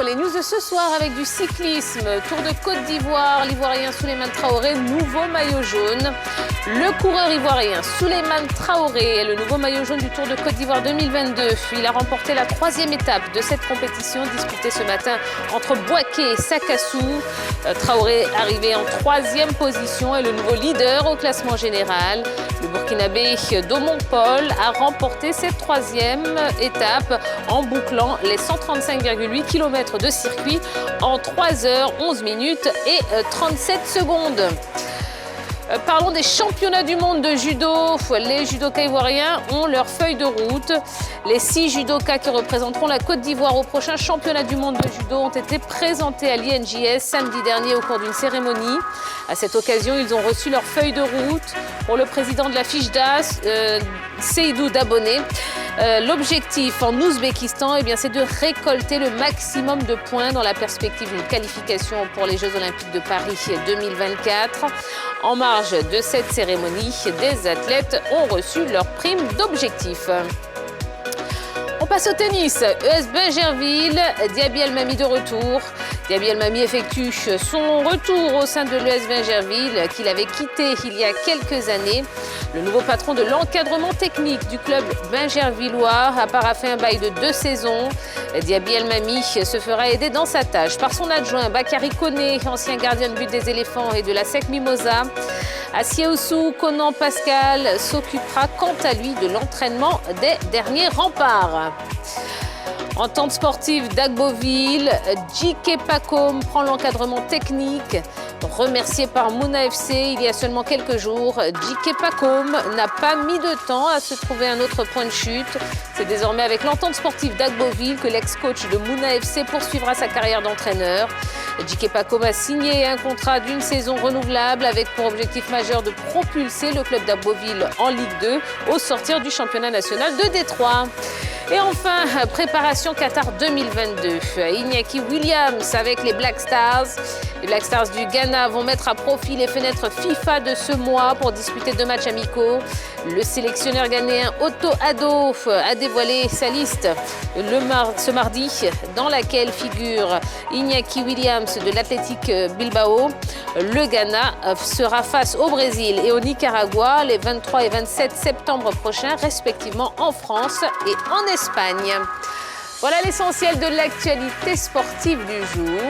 pour les news de ce soir avec du cyclisme. Tour de Côte d'Ivoire, l'Ivoirien Souleymane Traoré, nouveau maillot jaune. Le coureur ivoirien Souleymane Traoré est le nouveau maillot jaune du Tour de Côte d'Ivoire 2022. Il a remporté la 3e étape de cette compétition disputée ce matin entre Bouaké et Sakassou. Traoré arrivé en 3e position et le nouveau leader au classement général. Le Burkinabé Domon Paul a remporté cette 3e étape en bouclant les 135,8 km de circuit en 3 h 11 minutes et 37 secondes. Parlons des championnats du monde de judo. Les judokas ivoiriens ont leur feuille de route. Les 6 judokas qui représenteront la Côte d'Ivoire au prochain championnat du monde de judo ont été présentés à l'INJS samedi dernier au cours d'une cérémonie. À cette occasion, ils ont reçu leur feuille de route. Pour le président de la FIJDA, Seydou Daboné, l'objectif en Ouzbékistan, c'est de récolter le maximum de points dans la perspective d'une qualification pour les Jeux Olympiques de Paris 2024. En marge de cette cérémonie, des athlètes ont reçu leur prime d'objectif. On passe au tennis. ES Bingerville, Diaby El-Mami de retour. Diaby El-Mami effectue son retour au sein de l'ES Bingerville qu'il avait quitté il y a quelques années. Le nouveau patron de l'encadrement technique du club bingervillois a paraphé un bail de 2 saisons. Diaby El-Mami se fera aider dans sa tâche par son adjoint Bakary Koné, ancien gardien de but des éléphants et de la SEC Mimosa. Assiaoussou Conan Pascal s'occupera quant à lui de l'entraînement des derniers remparts. Entente sportive d'Agboville, Djike Pacôme prend l'encadrement technique. Remercié par Mouna FC il y a seulement quelques jours, Djike Pacôme n'a pas mis de temps à se trouver un autre point de chute. C'est désormais avec l'entente sportive d'Agboville que l'ex-coach de Mouna FC poursuivra sa carrière d'entraîneur. Djike Pacôme a signé un contrat d'une saison renouvelable avec pour objectif majeur de propulser le club d'Agboville en Ligue 2 au sortir du championnat national de Détroit. Et enfin, préparation Qatar 2022. Iñaki Williams avec les Black Stars. Les Black Stars du Ghana vont mettre à profit les fenêtres FIFA de ce mois pour disputer 2 matchs amicaux. Le sélectionneur ghanéen Otto Addo a dévoilé sa liste ce mardi, dans laquelle figure Iñaki Williams de l'Athletic Bilbao. Le Ghana sera face au Brésil et au Nicaragua les 23 et 27 septembre prochains, respectivement en France et en Espagne. Voilà l'essentiel de l'actualité sportive du jour.